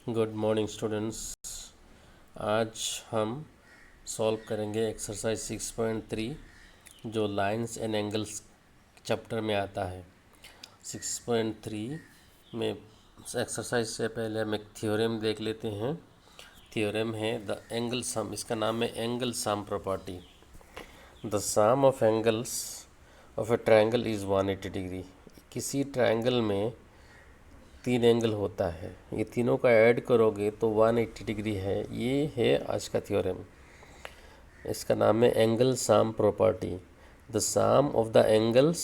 Good morning students. आज हम solve करेंगे एक्सरसाइज 6.3 जो लाइंस एंड एंगल्स चैप्टर में आता है। 6.3 में एक्सरसाइज से पहले हम एक थ्योरम देख लेते हैं। थ्योरम है द एंगल सम, इसका नाम है angle sum property. The sum of angles of a triangle is 180 degree. किसी ट्रायंगल में 3 एंगल होता है, ये तीनों का ऐड करोगे तो 180 डिग्री है। ये है आज का थ्योरम। इसका नाम है angle sum property. The sum of the angles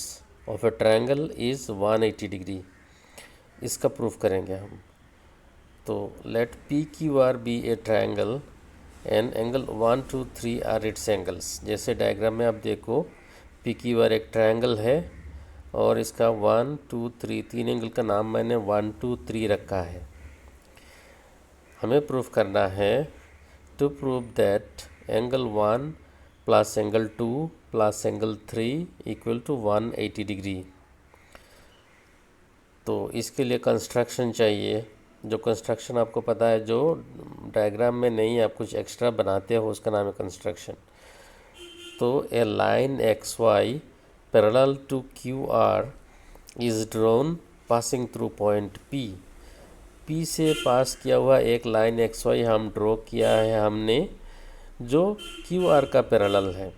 of a triangle is 180 degree. इसका प्रूफ करेंगे हम। तो let P Q R be a triangle and angle 1 2 3 are its angles. जैसे डायग्राम में आप देखो, पी क्यू आर एक ट्रायंगल है और इसका 1 2 3 तीन एंगल का नाम मैंने 1 2 3 रखा है। हमें प्रूफ करना है to prove that angle 1 plus angle 2 plus angle 3 equal to 180 degree. तो इसके लिए कंस्ट्रक्शन चाहिए। जो कंस्ट्रक्शन आपको पता है, जो डायग्राम में नहीं आप कुछ एक्स्ट्रा बनाते हो, उसका नाम है कंस्ट्रक्शन। तो a line x y parallel to QR is drawn passing through point P। P से पास किया हुआ एक लाइन XY हम ड्रॉ किया है हमने, जो QR का पैरेलल है।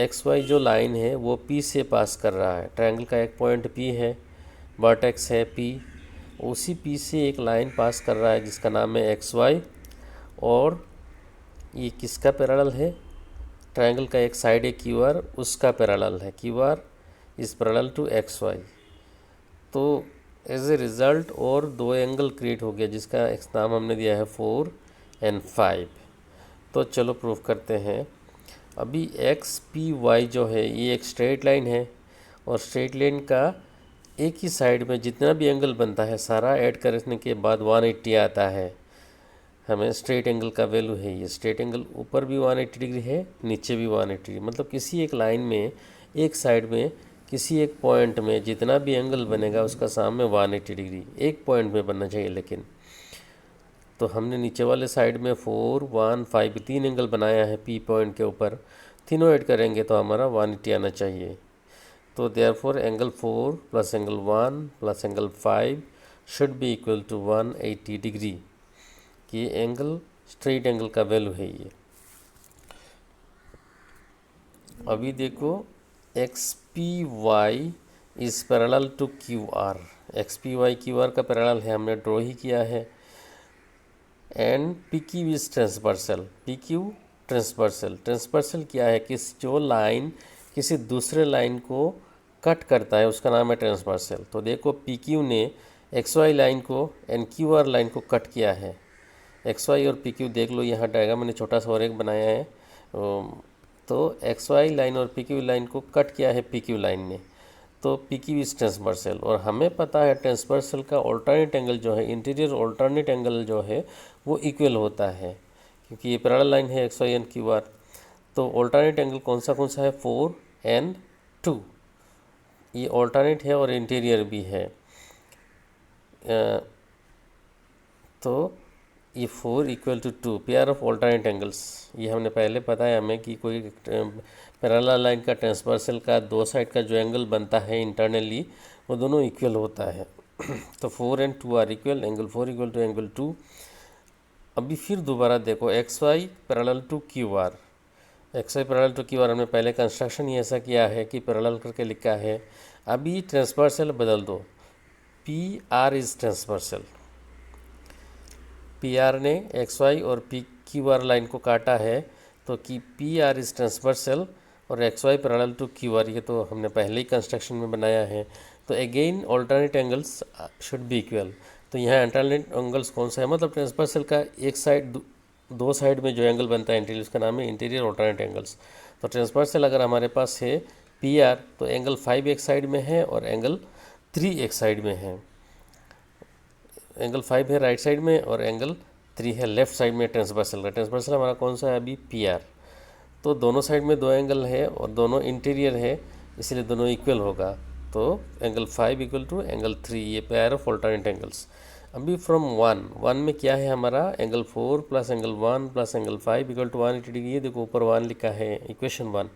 XY जो लाइन है वो P से पास कर रहा है। ट्रायंगल का एक पॉइंट P है, वर्टेक्स है P, उसी P से एक लाइन पास कर रहा है जिसका नाम है XY। और ये किसका पैरेलल है? ट्रायंगल का एक साइड है QR, उसका पैरेलल है। QR is parallel to XY। तो एज ए रिज़ल्ट और दो एंगल क्रिएट हो गया जिसका एक नाम हमने दिया है 4 और 5। तो चलो प्रूफ करते हैं। अभी XPY जो है ये एक स्ट्रेट लाइन है और स्ट्रेट लाइन का एक ही साइड में जितना भी एंगल बनता है सारा ऐड करने के बाद 180 आता है। हमें स्ट्रेट एंगल का वैल्यू है ये। स्ट्रेट एंगल ऊपर भी 180 डिग्री है, नीचे भी 180 डिग्री। मतलब किसी एक लाइन में एक साइड में किसी एक पॉइंट में जितना भी एंगल बनेगा उसका सम में 180 डिग्री एक पॉइंट में बनना चाहिए। लेकिन तो हमने नीचे वाले साइड में 4 1 5 तीन एंगल बनाया है पी पॉइंट के ऊपर। तीनों ऐड करेंगे तो हमारा 180 आना चाहिए। तो therefore angle 4 plus angle 1 plus angle 5 should be equal to 180 degree. ये एंगल स्ट्रेट एंगल का वैल्यू है ये। अभी देखो, X P Y is parallel to Q R. X P Y Q R का पैरेलल है, हमने ड्रॉ ही किया है। And P Q is transversal. P Q transversal. Transversal क्या है? जो लाइन किसी दूसरे लाइन को कट करता है उसका नाम है ट्रांसवर्सल। तो देखो, पी क्यू ने एक्स वाई लाइन को एंड क्यू आर लाइन को कट किया है। एक्स वाई और पी क्यू देख लो, यहाँ डायग्राम मैंने छोटा सा और एक बनाया है। तो एक्स वाई लाइन और पी क्यू लाइन को कट किया है पी क्यू लाइन ने। तो पी क्यू इज ट्रांसवर्सल। और हमें पता है ट्रांसवर्सल का ऑल्टरनेट एंगल जो है, इंटीरियर ऑल्टरनेट एंगल जो है वो इक्वल होता है, क्योंकि ये पैरेलल लाइन है X Y and Q R. तो ऑल्टरनेट एंगल कौन सा है? 4 और 2। ये ऑल्टरनेट है और इंटीरियर भी है। तो ये 4 equal to 2 pair of alternate angles. ये हमने पहले पता है हमें कि कोई पैरेलल लाइन का ट्रांसवर्सल का दो साइड का जो एंगल बनता है इंटरनली वो दोनों इक्वल होता है। तो 4 और 2 are equal, angle 4 equal to angle 2। अभी फिर दोबारा देखो, X Y parallel to Q R. X Y parallel to Q R हमने पहले कंस्ट्रक्शन ही ऐसा किया है कि पैरेलल करके लिखा है। अभी ट्रांसवर्सल बदल दो, P R is transversal. P R ने एक्स वाई और पी क्यू आर लाइन को काटा है, तो कि पी आर इज ट्रांसवर्सल और X Y parallel to Q R, ये तो हमने पहले ही कंस्ट्रक्शन में बनाया है। तो again alternate angles should be equal. तो यहाँ अल्टरनेट एंगल्स कौन सा है? मतलब ट्रांसवर्सल का एक साइड, दो साइड में जो एंगल बनता है इंटीरियर, उसका नाम है इंटीरियर ऑल्टरनेट एंगल्स। तो ट्रांसवर्सल अगर हमारे पास है पी आर, तो एंगल 5 एक साइड में है और एंगल 3 एक साइड में है। एंगल 5 है राइट साइड में और एंगल 3 है लेफ्ट साइड में ट्रांसवर्सल का। ट्रांसवर्सल हमारा कौन सा है? अभी पी आर। तो दोनों साइड में दो एंगल है और दोनों इंटीरियर है, इसलिए दोनों इक्वल होगा। तो एंगल 5 इक्वल टू एंगल 3, ये पेयर ऑफ ऑल्टरनेट एंगल्स। अभी फ्रॉम वन में क्या है हमारा, angle 4 plus angle 1 plus angle 5 equal to 180 degree. ये देखो ऊपर 1 लिखा है, इक्वेशन 1।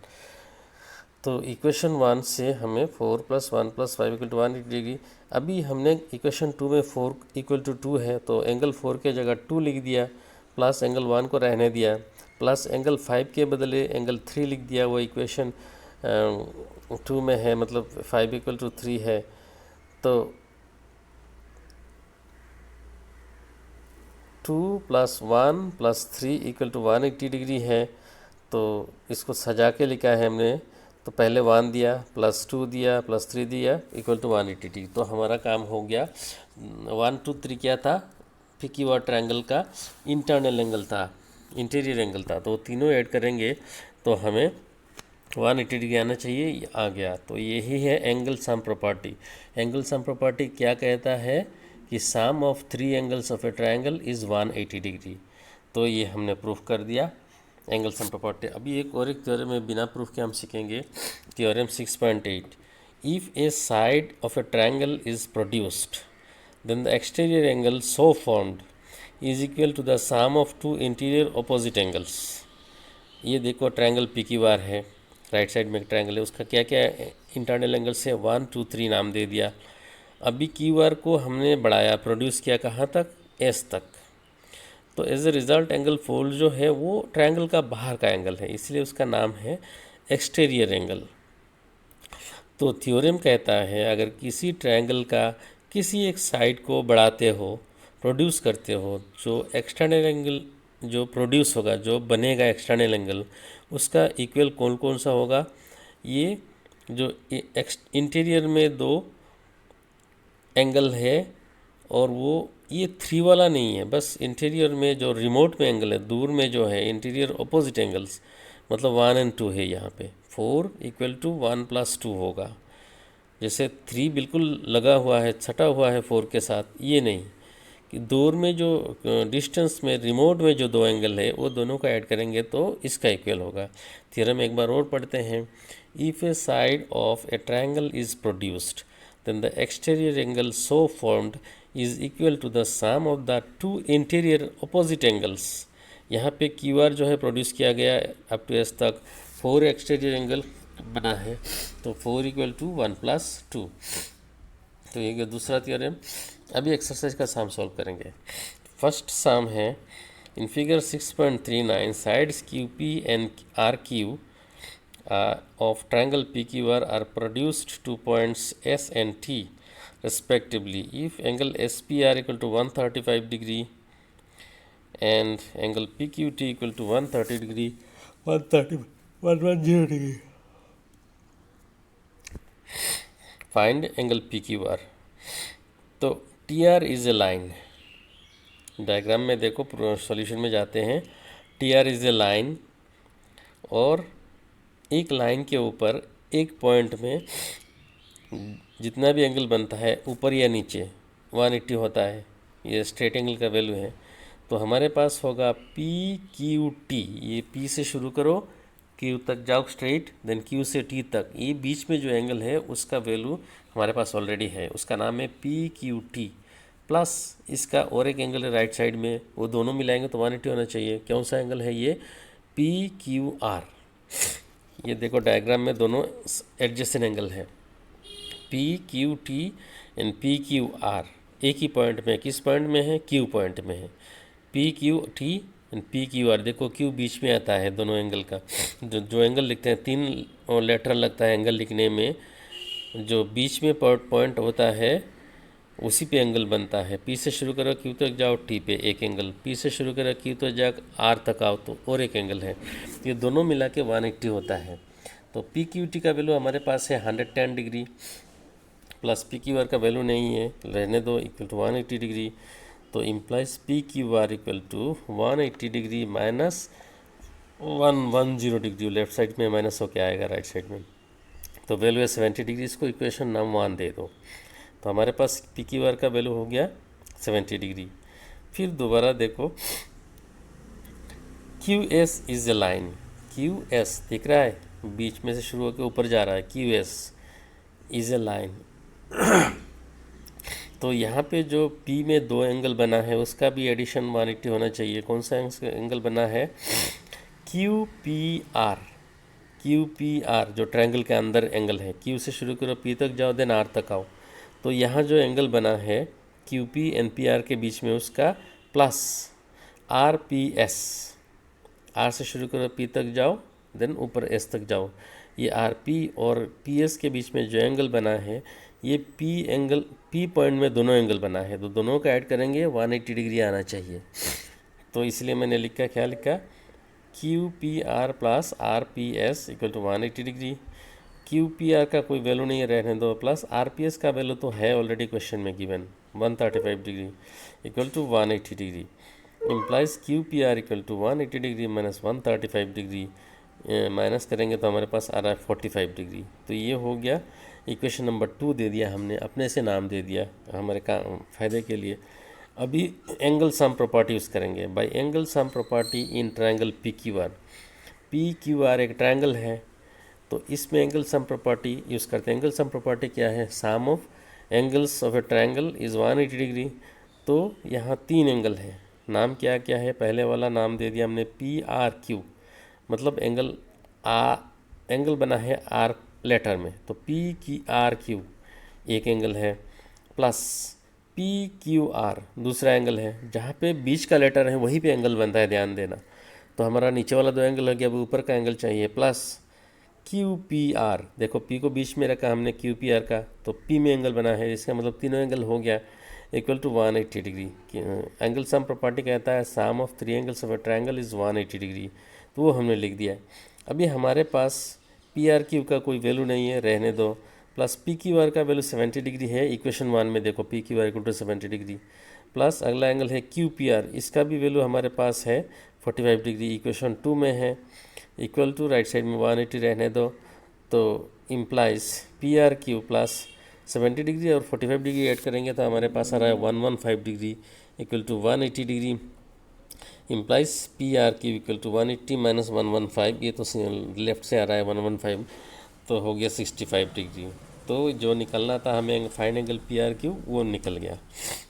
तो इक्वेशन 1 से हमें 4 plus 1 plus 5 equal to 180 degree. अभी हमने इक्वेशन 2 में 4 इक्वल टू 2 है, तो एंगल 4 के जगह 2 लिख दिया, प्लस एंगल 1 को रहने दिया, प्लस एंगल 5 के बदले एंगल 3 लिख दिया। वो इक्वेशन 2 में है, मतलब 5 इक्वल टू 3 है। तो 2 plus 1 plus 3 equal to 180 degree है। तो इसको सजा के लिखा है हमने। तो पहले 1 दिया, प्लस 2 दिया, प्लस 3 दिया, इक्वल टू 180 डिग्री। तो हमारा काम हो गया। 1 2 3 क्या था, PQR ट्रायंगल का इंटरनल एंगल था, इंटीरियर एंगल था। तो तीनों ऐड करेंगे तो हमें 180 डिग्री आना चाहिए, ये आ गया। तो यही है angle sum property. Angle sum property क्या कहता है कि sum of 3 angles of a triangle is 180 degree. तो ये हमने प्रूफ कर दिया एंगल सम प्रॉपर्टी। अभी एक थ्योरम में बिना प्रूफ के हम सीखेंगे, theorem 6.8। If a side of a triangle is produced then the exterior angle so formed is equal to the sum of 2 interior opposite angles. ये देखो ट्रायंगल PQR है, राइट साइड में एक ट्रायंगल है, उसका क्या क्या इंटरनल एंगल से 1 2 3 नाम दे दिया। अभी QR को हमने बढ़ाया, प्रोड्यूस किया कहाँ तक, S तक। तो as a result angle fold जो है वो ट्रायंगल का बाहर का एंगल है, इसलिए उसका नाम है एक्सटीरियर एंगल। तो थ्योरम कहता है अगर किसी ट्रायंगल का किसी एक साइड को बढ़ाते हो, प्रोड्यूस करते हो, जो एक्सटर्नल एंगल जो प्रोड्यूस होगा, जो बनेगा एक्सटर्नल एंगल, उसका इक्वल कौन कौन सा होगा। ये जो इंटीरियर में 2 एंगल है और वो ये 3 वाला नहीं है, बस इंटीरियर में जो रिमोट में एंगल है, दूर में जो है इंटीरियर ऑपोजिट एंगल्स, मतलब 1 और 2 है यहाँ पे। 4 इक्वल टू 1 प्लस 2 होगा। जैसे 3 बिल्कुल लगा हुआ है, छटा हुआ है 4 के साथ, ये नहीं कि दूर में जो डिस्टेंस में रिमोट में जो 2 एंगल है वो दोनों का ऐड करेंगे तो इसका इक्वल होगा। थ्योरम एक बार और पढ़ते हैं। If a side of a triangle is produced then the exterior angle so formed is equal to the sum of the 2 interior opposite angles। यहाँ पे QR जो है प्रोड्यूस किया गया अप टू S तक, 4 एक्सटीरियर एंगल बना है, तो 4 इक्वल टू 1 प्लस 2। तो ये दूसरा थ्योरम। अभी एक्सरसाइज का सम सॉल्व करेंगे। फर्स्ट सम है in figure 6.39 sides QP and RQ of triangle PQR are produced to points S and T respectively if angle SPR equal to 135 degree and angle PQT equal to 130 degree 110 degree। find angle PQR। तो TR is a line, diagram में देखो, solution में जाते हैं। TR is a line और एक line के ऊपर एक पॉइंट में जितना भी एंगल बनता है ऊपर या नीचे 180 होता है, ये स्ट्रेट एंगल का वैल्यू है। तो हमारे पास होगा PQT। ये P से शुरू करो, Q तक जाओ स्ट्रेट, देन Q से T तक, ये बीच में जो एंगल है उसका वैल्यू हमारे पास ऑलरेडी है, उसका नाम है PQT। प्लस इसका और एक एंगल है राइट साइड में, वो दोनों मिलाएंगे तो 180 होना चाहिए। कौन सा एंगल है ये, PQR। ये देखो डायग्राम में दोनों एडजेसेंट एंगल है, PQT एंड PQR एक ही पॉइंट में, किस पॉइंट में है, Q पॉइंट में है। PQT एंड PQR, देखो Q बीच में आता है दोनों एंगल का। जो एंगल लिखते हैं, 3 लेटर लगता है एंगल लिखने में, जो बीच में पॉइंट होता है उसी पे एंगल बनता है। P से शुरू करो, Q तक जाओ, T पे एक एंगल, P से शुरू करो, Q तक जाओ, R तक आओ तो और एक एंगल है। ये दोनों मिला के 180 होता है। तो PQT का वैल्यू हमारे पास है 110 डिग्री, प्लस PQR का वैल्यू नहीं है, रहने दो, इक्वल टू 180 डिग्री। तो implies PQR equal to 180 degree minus 110 degree, left side में माइनस होके आएगा राइट साइड में, तो वैल्यू है 70 डिग्री। इसको इक्वेशन नंबर 1 दे दो। तो हमारे पास PQR का वैल्यू हो गया 70 डिग्री। फिर दोबारा देखो, QS is a line, QS दिख रहा है, बीच में से शुरू होकर ऊपर जा रहा है, QS इज़ ए लाइन। तो यहाँ पे जो P में दो एंगल बना है उसका भी एडिशन 180 होना चाहिए। कौन सा एंगल बना है? QPR। QPR जो ट्रायंगल के अंदर एंगल है, Q से शुरू करो, P तक जाओ, देन R तक आओ। तो यहाँ जो एंगल बना है QP एंड PR के बीच में, उसका प्लस RPS। R से शुरू करो, P तक जाओ, देन ऊपर S तक जाओ। ये RP और PS के बीच में जो एंगल बना है, ये P पॉइंट में दोनों एंगल बना है, तो दोनों का ऐड करेंगे 180 डिग्री आना चाहिए। तो इसलिए मैंने लिखा, क्या लिखा? QPR plus RPS equal to 180 degree. QPR का कोई वैल्यू नहीं है, रहने दो, प्लस RPS का वैल्यू तो है ऑलरेडी क्वेश्चन में given 135 degree equal to 180 degree. Implies QPR equal to 180 degree minus 135 degree, minus करेंगे तो हमारे पास आ रहा है 45 डिग्री। तो ये हो गया इक्वेशन नंबर 2 दे दिया हमने, अपने से नाम दे दिया हमारे फ़ायदे के लिए। अभी एंगल सम प्रॉपर्टी यूज़ करेंगे। Bye angle sum property in triangle PQR। PQR एक ट्रायंगल है, तो इसमें एंगल सम प्रॉपर्टी यूज़ करते हैं। एंगल सम प्रॉपर्टी क्या है? Sum of angles of a triangle is 180 degree. तो यहाँ 3 एंगल है, नाम क्या क्या है? पहले वाला नाम दे दिया हमने PRQ, मतलब एंगल बना है R लेटर में, तो PRQ एक एंगल है, प्लस PQR दूसरा एंगल है। जहाँ पे बीच का लेटर है वहीं पे एंगल बनता है, ध्यान देना। तो हमारा नीचे वाला 2 एंगल हो गया, अब ऊपर का एंगल चाहिए, प्लस QPR। देखो P को बीच में रखा हमने QPR का, तो P में एंगल बना है, इसका मतलब तीनों एंगल हो गया equal to 180 degree. Angle sum property कहता है sum of 3 angles of a triangle is 180 degree, तो वो हमने लिख दिया है। अभी हमारे पास PRQ का कोई वैल्यू नहीं है, रहने दो, प्लस PQR का वैल्यू 70 डिग्री है। इक्वेशन 1 में देखो PQR equal to 70 degree, plus अगला एंगल है QPR, इसका भी वैल्यू हमारे पास है 45 डिग्री, इक्वेशन 2 में है, इक्वल टू राइट साइड में 180 रहने दो। तो इम्प्लाइज PRQ प्लस 70 डिग्री और 45 डिग्री ऐड करेंगे तो हमारे पास आ रहा है 115 degree equal to 180 degree. Implies PRQ equal to 180 minus 115, ये तो लेफ्ट से आ रहा है 115, तो हो गया 65 डिग्री। तो जो निकलना था हमें फाइन एंगल PRQ वो निकल गया।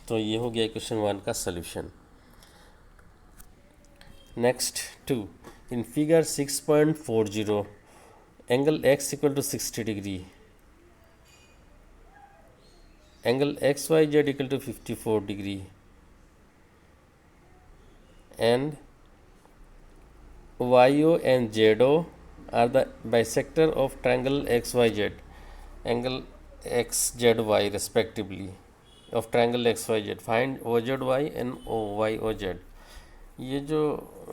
तो ये हो गया क्वेश्चन 1 का solution. Next 2, in figure 6.40 angle X equal to 60 degree, angle XYZ equal to 54 degree and YO and ZO are the bisector of triangle XYZ, angle XZY respectively of triangle XYZ. Find OZY and OYOZ. ये जो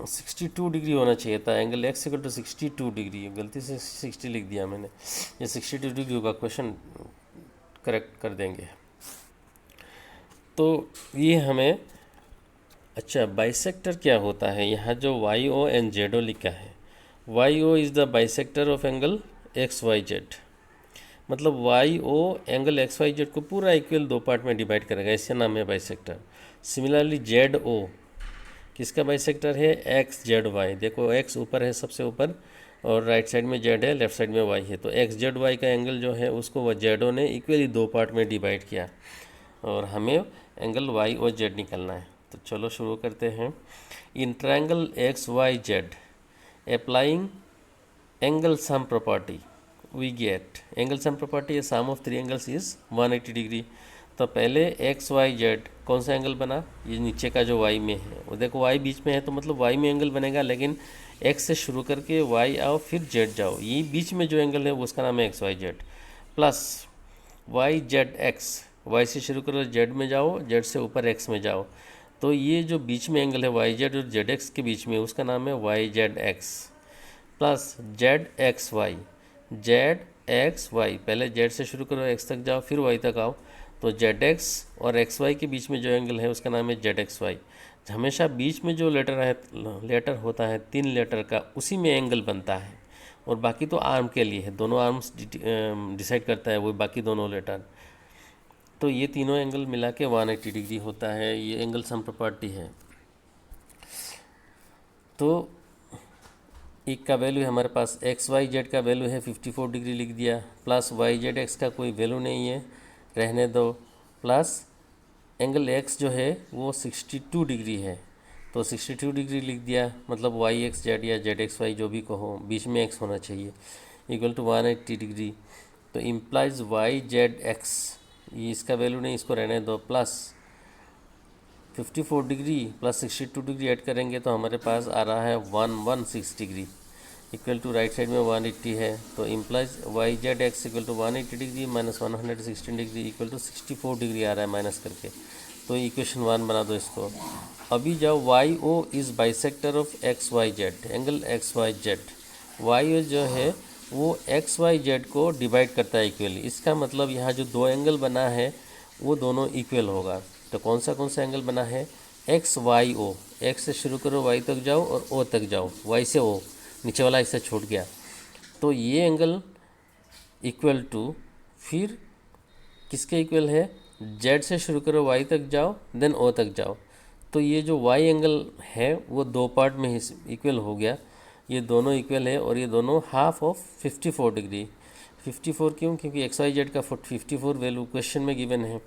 62 degree होना चाहिए था, angle X equal to 62 degree, गलती से 60 लिख दिया मैंने, ये 62 डिग्री होगा, क्वेश्चन करेक्ट कर देंगे। तो ये हमें, अच्छा बाइसेक्टर क्या होता है? यहाँ जो YO and ZO लिखा है, YO is the bisector of angle XYZ, मतलब YO एंगल XYZ को पूरा इक्वल 2 पार्ट में डिवाइड करेगा, इससे नाम है बाइसेक्टर। सिमिलरली ZO किसका बाइसेक्टर है? XZY। देखो X ऊपर है, सबसे ऊपर, और राइट साइड में Z है, लेफ्ट साइड में Y है, तो XZY का एंगल जो है उसको वह ZO ने इक्वली 2 पार्ट में डिवाइड किया और हमें एंगल YOZ निकलना है। तो चलो शुरू करते हैं। In triangle XYZ applying angle sum property we get, angle sum property है sum of 3 angles is 180 degree. तो पहले XYZ कौन सा एंगल बना? ये नीचे का जो Y में है, वो देखो Y बीच में है, तो मतलब Y में एंगल बनेगा, लेकिन X से शुरू करके Y आओ फिर Z जाओ, ये बीच में जो एंगल है उसका नाम है XYZ, प्लस YZX, Y से शुरू करो Z में जाओ, Z से ऊपर X में जाओ, तो ये जो बीच में एंगल है YZ और ZX के बीच में, उसका नाम है YZX, प्लस ZXY, ZXY, पहले Z से शुरू करो, X तक जाओ, फिर Y तक आओ, तो ZX और XY के बीच में जो एंगल है उसका नाम है ZXY। हमेशा बीच में जो लेटर होता है 3 लेटर का, उसी में एंगल बनता है, और बाकी तो आर्म के लिए है, दोनों आर्म्स डिसाइड करता है वो बाकी दोनों लेटर। तो ये तीनों एंगल मिला के 180 डिग्री होता है, ये एंगल सम प्रॉपर्टी है। तो एक का वैल्यू है हमारे पास, XYZ का वैल्यू है 54 डिग्री लिख दिया, प्लस YZX का कोई वैल्यू नहीं है, रहने दो, प्लस एंगल एक्स जो है वो 62 डिग्री है, तो 62 डिग्री लिख दिया, मतलब वाई एक्स जेड या जेड एक्स वाई जो भी कहो, बीच में एक्स होना चाहिए, इक्वल टू 180 डिग्री। तो इम्प्लाइज वाई जेड एक्स, ये इसका वैल्यू नहीं, इसको रहने दो, plus 54 degree plus 62 degree add करेंगे तो हमारे पास आ रहा है 116 degree, equal to right side में 180 है, तो implies Y Z X equal to 180 degree minus 116 degree equal to 64 degree आ रहा है माइनस करके, तो इक्वेशन 1 बना दो इसको। अभी जाओ Y O is bisector of X Y Z, angle X Y Z, Y O जो है वो एक्स वाई जेड को डिवाइड करता है इक्वली, इसका मतलब यहाँ जो दो एंगल बना है वो दोनों इक्वल होगा। तो कौन सा एंगल बना है, एक्स वाई ओ, एक्स से शुरू करो वाई तक जाओ और ओ तक जाओ, वाई से ओ, नीचे वाला इससे छूट गया, तो ये एंगल इक्वल टू फिर किसके इक्वल है, जेड से शुरू करो वाई तक जाओ देन ओ तक जाओ, तो ये जो वाई एंगल है वो दो पार्ट में इक्वल हो गया, ये दोनों इक्वल है और ये दोनों हाफ ऑफ 54 डिग्री। 54 क्यों, क्योंकि एक्स वाई जेड का 54 वैल्यू क्वेश्चन में गिवन है।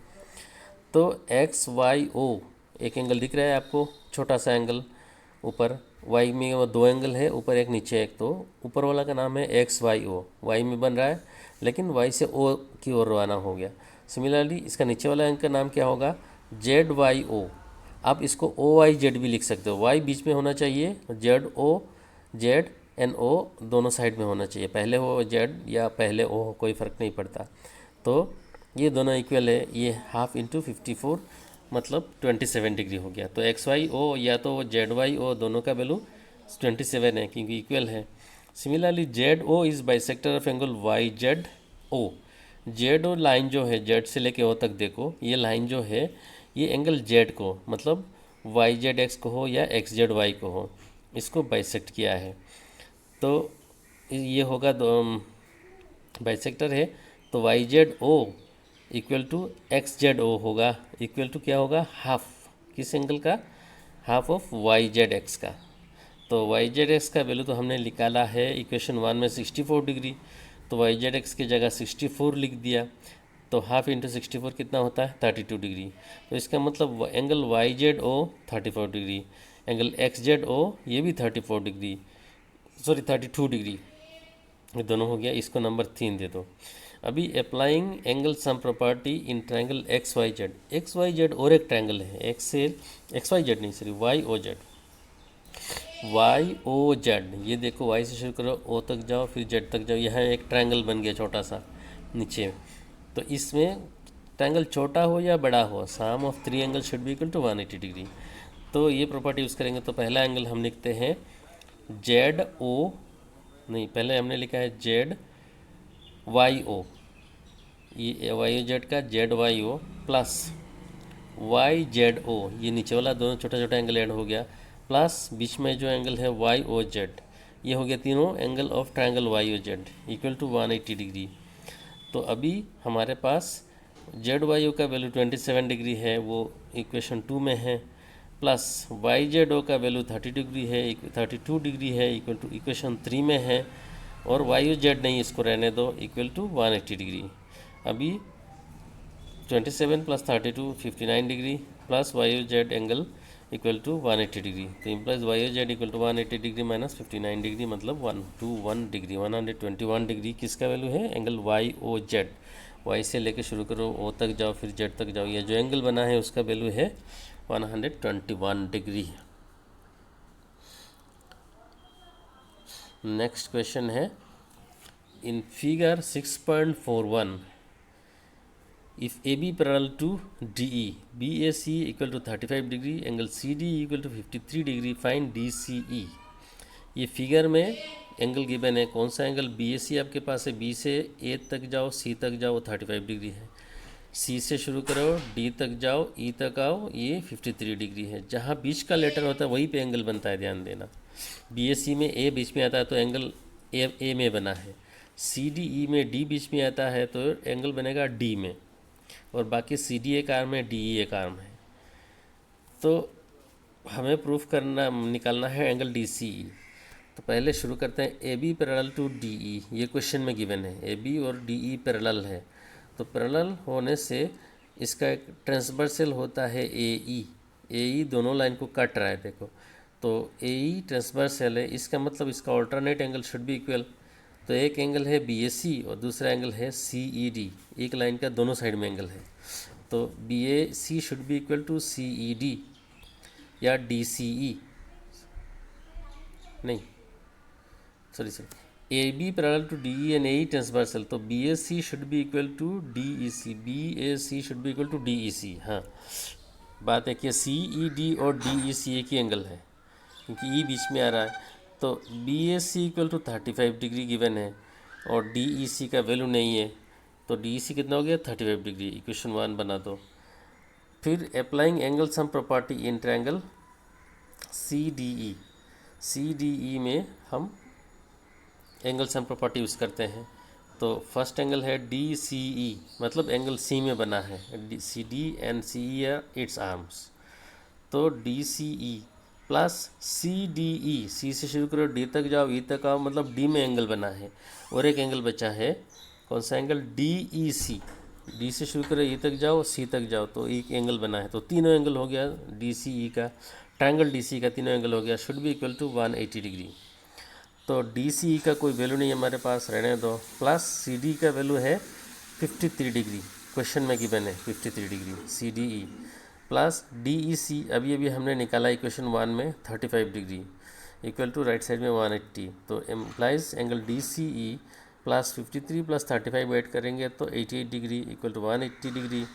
तो एक्स वाई ओ एक एंगल दिख रहा है आपको, छोटा सा एंगल ऊपर, वाई में वो दो एंगल है, ऊपर एक नीचे एक, तो ऊपर वाला का नाम है एक्स वाई ओ, वाई में बन रहा है लेकिन वाई से ओ की ओर रवाना हो गया। सिमिलरली इसका नीचे वाला एंगल का नाम क्या होगा, जेड वाई ओ, आप इसको ओ वाई जेड भी लिख सकते हो, वाई बीच में होना चाहिए, Z O, Z N O दोनों साइड में होना चाहिए, पहले हो जेड या पहले ओ हो कोई फ़र्क नहीं पड़ता। तो ये दोनों इक्वल है, ये हाफ इंटू 54 मतलब 27 डिग्री हो गया। तो एक्स वाई ओ या तो जेड वाई ओ दोनों का वैल्यू 27 है क्योंकि इक्वल है। Similarly Z O is bisector of angle Y Z O, Z O line जो है जेड से लेके ओ तक देखो, ये लाइन जो है ये एंगल जेड को मतलब वाई जेड एक्स को हो या एक्स जेड वाई को हो, इसको बाइसेक्ट किया है, तो ये होगा दो बाइसेक्टर है, तो Y Z O equal to X Z O होगा, इक्वल टू क्या होगा, हाफ किस एंगल का, half of Y Z X का। तो वाई जेड एक्स का वैल्यू तो हमने निकाला है इक्वेशन 1 में 64 डिग्री, तो वाई जेड एक्स की जगह 64 लिख दिया, तो हाफ इंटू 64 कितना होता है 32 डिग्री, तो इसका मतलब angle Y Z O 34 degree, angle X Z O ये भी 34 डिग्री, सॉरी 32 डिग्री, ये दोनों हो गया, इसको नंबर 3 दे दो। अभी applying angle sum property in triangle X Y Z और एक ट्रायंगल है, एक्स से एक्स वाई जेड नहीं सॉरी वाई ओ जेड, ये देखो वाई से शुरू करो ओ तक जाओ फिर जेड तक जाओ, यहाँ एक ट्रायंगल बन गया छोटा सा नीचे, तो इसमें ट्रायंगल छोटा हो या बड़ा हो sum of 3 angle should be equal to 180 degree. तो ये प्रॉपर्टी यूज़ करेंगे, तो पहला एंगल हम लिखते हैं जेड ओ, नहीं पहले हमने लिखा है जेड वाई ओ, ये वाई जेड का Z Y O plus Y Z O, ये नीचे वाला दोनों छोटा छोटा एंगल ऐड हो गया, प्लस बीच में जो एंगल है वाई ओ जेड, ये हो गया तीनों angle of triangle Y O Z equal to 180 degree. तो अभी हमारे पास जेड वाई ओ का वैल्यू 27 डिग्री है, वो इक्वेशन 2 में है, प्लस वाई जेड ओ का वैल्यू 30 डिग्री है, 32 डिग्री है, इक्वल टू इक्वेशन 3 में है, और वाई ओ जेड नहीं इसको रहने दो इक्वल टू 180 डिग्री। अभी 27 plus 32 59 degree plus y O z angle equal to 180 degree, तो implies y O Z equal to 180 degree minus 59 degree मतलब 121 डिग्री, 121 डिग्री किसका वैल्यू है, एंगल वाई ओ जेड, वाई से लेके शुरू करो ओ तक जाओ फिर जेड तक जाओ, ये जो एंगल बना है उसका वैल्यू है 121 डिग्री। नेक्स्ट क्वेश्चन है in figure 6.41 if AB parallel to DE, BAC equal to 35 degree, angle CD equal to 53 degree, find DCE। ये फिगर में एंगल गिवन है, कौन सा एंगल, BAC आपके पास है, B से A तक जाओ C तक जाओ 35 डिग्री है, C से शुरू करो D तक जाओ E तक आओ ये 53 डिग्री है, जहाँ बीच का लेटर होता है वहीं पे एंगल बनता है, ध्यान देना। BAC में A बीच में आता है तो एंगल A में बना है, CDE में D बीच में आता है तो एंगल बनेगा D में, और बाकी CD एक आर्म है DE एक आर्म है। तो हमें प्रूफ करना निकालना है एंगल DCE। तो पहले शुरू करते हैं AB पैरेलल टू DE, ये क्वेश्चन में गिवन है AB और DE पैरेलल है, तो पैरेलल होने से इसका एक ट्रांसवर्सल होता है ए ई दोनों लाइन को काट रहा है देखो, तो ए ई ट्रांसवर्सल है, इसका मतलब इसका alternate angle should be equal. तो एक एंगल है बी ए सी और दूसरा एंगल है सी ई डी, एक लाइन का दोनों साइड में एंगल है, तो B A c should be equal to c e d या डी सी ई, नहीं sorry a b parallel to d e and a e transversal, तो B A c should be equal to d e c, b A c should be equal to d e c. हाँ, बात है कि सी e D और D e सी एक ही angle है क्योंकि ई बीच में आ रहा है, तो B A C equal to 35 degree given है और डी ई सी का वैल्यू नहीं है, तो डी ई सी कितना हो गया 35 डिग्री, इक्वेशन 1 बना दो। फिर applying angle sum property in triangle c d e, c d e में हम एंगल सम प्रॉपर्टी यूज़ करते हैं। तो फर्स्ट एंगल है डी सी ई, मतलब एंगल सी में बना है, c d and c e are its arms, तो डी सी e plus c d e, c से शुरू करो डी तक जाओ ई तक आओ, मतलब डी में एंगल बना है और एक एंगल बचा है, कौन सा angle D e c, D से शुरू करो ई तक जाओ सी तक जाओ, तो एक एंगल बना है, तो तीनों एंगल हो गया डी सी ई का, ट्रायंगल डी सी का तीनों एंगल हो गया, should be equal to 180 degree. तो डी सी ई का कोई वैल्यू नहीं है हमारे पास, रहने दो, प्लस सी डी का वैल्यू है 53 डिग्री, क्वेश्चन में गिवन है 53 degree c d e, plus d e c अभी अभी हमने निकाला इक्वेशन 1 में 35 degree equal to right side में 180, तो एम्प्लाइज एंगल डी सी ई प्लस 53 प्लस 35 ऐड करेंगे तो 88 degree equal to 180 degree,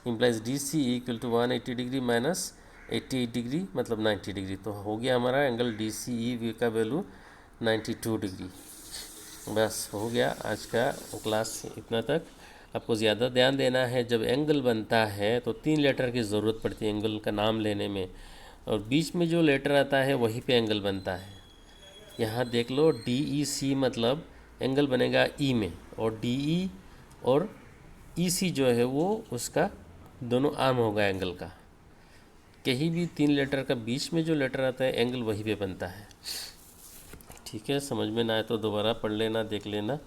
implies D C E equal to 180 degree minus 88 degree मतलब 90 डिग्री, तो हो गया हमारा एंगल डी सी ई का वैल्यू 92 डिग्री। बस हो गया आज का क्लास इतना तक। आपको ज़्यादा ध्यान देना है, जब एंगल बनता है तो 3 लेटर की ज़रूरत पड़ती है एंगल का नाम लेने में, और बीच में जो लेटर आता है वहीं पे एंगल बनता है। यहाँ देख लो डी ई सी मतलब एंगल बनेगा ई में, और डी ई और ई सी जो है वो उसका दोनों आर्म होगा एंगल का, कहीं भी 3 लेटर का बीच में जो लेटर आता है एंगल वहीं पे बनता है। ठीक है, समझ में ना आए तो दोबारा पढ़ लेना, देख लेना।